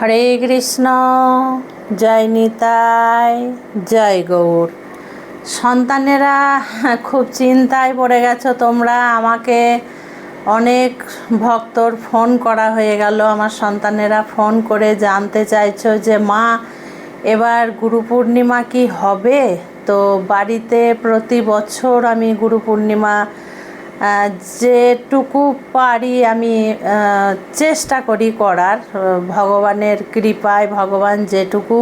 হরে কৃষ্ণ। জয় নিতাই, জয় গৌর। সন্তানেরা খুব চিন্তায় পড়ে গেছো তোমরা। আমাকে অনেক ভক্তর ফোন করা হয়ে গেল। আমার সন্তানেরা ফোন করে জানতে চাইছো যে মা, এবার গুরু পূর্ণিমা কি হবে? তো বাড়িতে প্রতি বছর আমি গুরু পূর্ণিমা যেটুকু পারি আমি চেষ্টা করি করার। ভগবানের কৃপায় ভগবান যেটুকু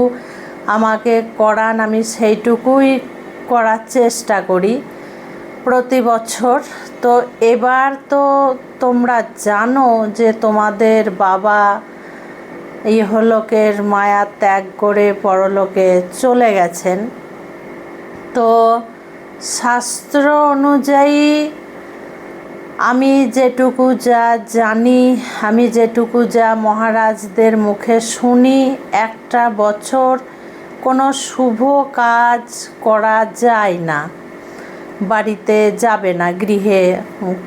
আমাকে করান আমি সেইটুকুই করার চেষ্টা করি প্রতি বছর। তো এবার তো তোমরা জানো যে তোমাদের বাবা ইহলোকের মায়া ত্যাগ করে পরলোকে চলে গেছেন। তো শাস্ত্র অনুযায়ী আমি যেটুকু যা জানি, আমি যেটুকু যা মহারাজদের মুখে শুনি, একটা বছর কোনো শুভ কাজ করা যায় না, বাড়িতে যাবে না, গৃহে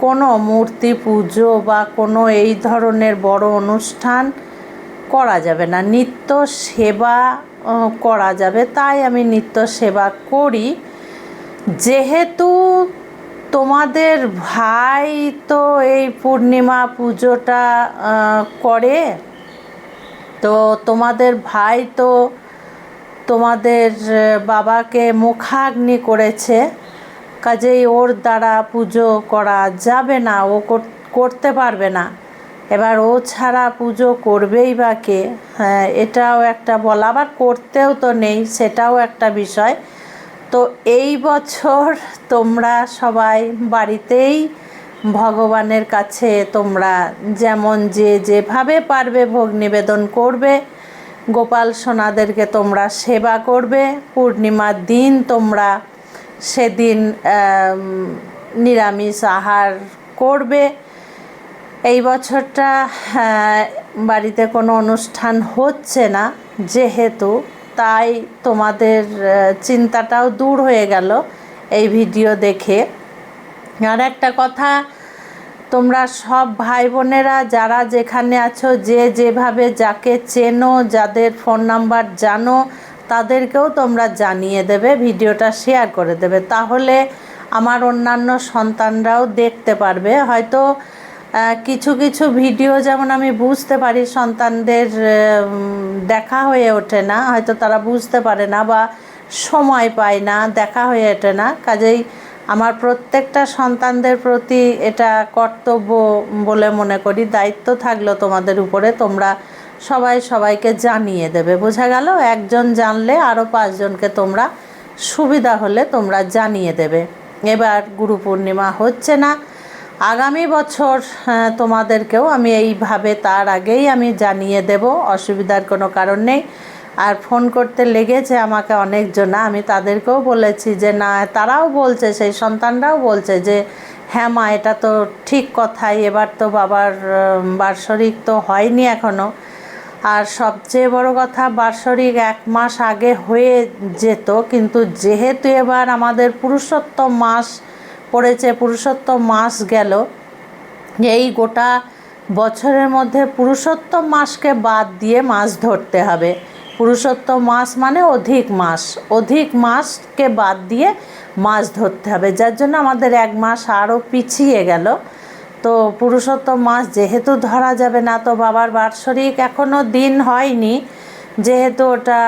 কোনো মূর্তি পুজো বা কোনো এই ধরনের বড় অনুষ্ঠান করা যাবে না। নিত্য সেবা করা যাবে, তাই আমি নিত্য সেবা করি। যেহেতু তোমাদের ভাই তো এই পূর্ণিমা পুজোটা করে, তো তোমাদের ভাই তো তোমাদের বাবাকে মুখাগ্নি করেছে, কাজেই ওর দ্বারা পুজো করা যাবে না, ও করতে পারবে না। এবার ও ছাড়া পুজো করবেই বা কে? হ্যাঁ, এটাও একটা বলা, আবার করতেও তো নেই, সেটাও একটা বিষয়। তো এই বছর তোমরা সবাই বাড়িতেই ভগবানের কাছে তোমরা যেমন যেভাবে পারবে ভোগ নিবেদন করবে। গোপাল সোনাদেরকে তোমরা সেবা করবে। পূর্ণিমার দিন তোমরা সেদিন নিরামিষ আহার করবে। এই বছরটা বাড়িতে কোনো অনুষ্ঠান হচ্ছে না যেহেতু, তাই তোমাদের চিন্তাটাও দূর হয়ে গেল এই ভিডিও দেখে। আর একটা কথা, তোমরা সব ভাই বোনেরা যারা যেখানে আছো, যেভাবে যাকে চেনো, যাদের ফোন নাম্বার জানো, তাদেরকেও তোমরা জানিয়ে দেবে, ভিডিওটা শেয়ার করে দেবে। তাহলে আমার অন্যান্য সন্তানরাও দেখতে পারবে। হয়তো কিছু কিছু ভিডিও যেমন আমি বুঝতে পারি, সন্তানদের দেখা হয়ে ওঠে না, হয়তো তারা বুঝতে পারে না বা সময় পায় না, দেখা হয়ে ওঠে না। কাজেই আমার প্রত্যেকটা সন্তানদের প্রতি এটা কর্তব্য বলে মনে করি, দায়িত্ব থাকলো তোমাদের উপরে, তোমরা সবাই সবাইকে জানিয়ে দেবে। বোঝা গেল? একজন জানলে আরও 5 জনকে তোমরা সুবিধা হলে তোমরা জানিয়ে দেবে। এবার গুরু পূর্ণিমা হচ্ছে না, আগামী বছর তোমাদেরকেও আমি এইভাবে তার আগেই আমি জানিয়ে দেব, অসুবিধার কোনো কারণ নেই। আর ফোন করতে লেগেছে আমাকে অনেকজন, আমি তাদেরকেও বলেছি যে না, তারাও বলছে, সেই সন্তানরাও বলছে যে হ্যাঁ মা, এটা তো ঠিক কথাই, এবার তো বাবার বাৎসরিক তো হয়নি এখনও। আর সবচেয়ে বড় কথা, বাৎসরিক 1 মাস আগে হয়ে যেত, কিন্তু যেহেতু এবার আমাদের পুরুষোত্তম মাস পড়েছে, পুরুষোত্তম মাস গেল, এই গোটা বছরের মধ্যে পুরুষোত্তম মাসকে বাদ দিয়ে মাস ধরতে হবে। পুরুষোত্তম মাস মানে অধিক মাস, অধিক মাসকে বাদ দিয়ে মাস ধরতে হবে, যার জন্য আমাদের 1 মাস আরও পিছিয়ে গেল। তো পুরুষোত্তম মাস যেহেতু ধরা যাবে না, তো বাবার বাৎসরিক এখনও দিন হয়নি, যেহেতু ওটা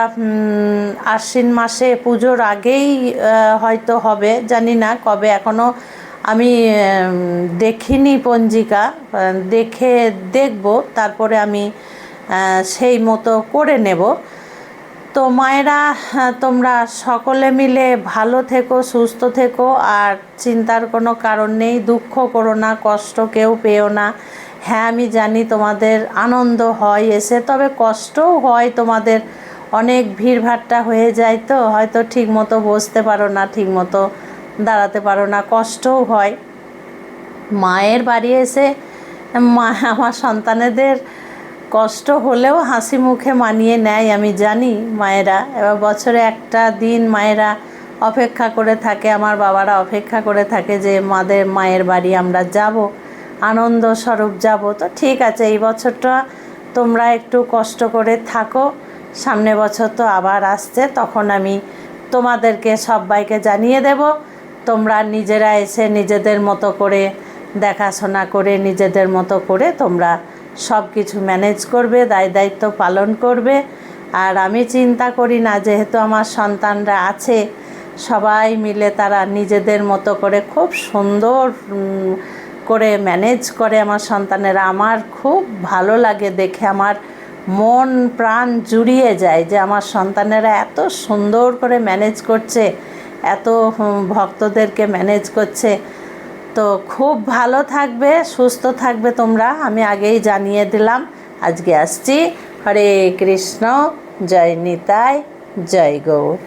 আশ্বিন মাসে পুজোর আগেই হয়তো হবে, জানি না কবে, এখনও আমি দেখিনি পঞ্জিকা, দেখে দেখব, তারপরে আমি সেই মতো করে নেব। তো মায়েরা, তোমরা সকলে মিলে ভালো থেকো, সুস্থ থেকো, আর চিন্তার কোনো কারণ নেই, দুঃখ করো না, কষ্ট কেউ পেও না। হ্যাঁ, আমি জানি তোমাদের আনন্দ হয় এসে, তবে কষ্টও হয়, তোমাদের অনেক ভিড়ভাট্টা হয়ে যায়, তো হয়তো ঠিক মতো বসতে পারো না, ঠিক মতো দাঁড়াতে পারো না, কষ্টও হয়। মায়ের বাড়ি এসে আমার সন্তানেদের কষ্ট হলেও হাসি মুখে মানিয়ে নেয়, আমি জানি মায়েরা। এবার বছরে একটা দিন মায়েরা অপেক্ষা করে থাকে, আমার বাবারা অপেক্ষা করে থাকে যে মায়ের বাড়ি আমরা যাব, আনন্দ স্বরূপ যাব। তো ঠিক আছে, এই বছরটা তোমরা একটু কষ্ট করে থাকো। সামনে বছর তো আবার আসছে, তখন আমি তোমাদেরকে সবাইকে জানিয়ে দেব। তোমরা নিজেরা এসে নিজেদের মতো করে দেখাশোনা করে নিজেদের মতো করে তোমরা সব কিছু ম্যানেজ করবে, দায়িত্ব পালন করবে। আর আমি চিন্তা করি না, যেহেতু আমার সন্তানরা আছে, সবাই মিলে তারা নিজেদের মতো করে খুব সুন্দর করে ম্যানেজ করে আমার সন্তানেরা। আমার খুব ভালো লাগে দেখে, আমার মন প্রাণ জুড়িয়ে যায় যে আমার সন্তানেরা এত সুন্দর করে ম্যানেজ করছে, এত ভক্তদেরকে ম্যানেজ করছে। তো খুব ভালো থাকবে, সুস্থ থাকবে তোমরা, আমি আগেই জানিয়ে দিলাম। আজকে আসছি। হরে কৃষ্ণ, জয় নিতাই, জয় গৌর।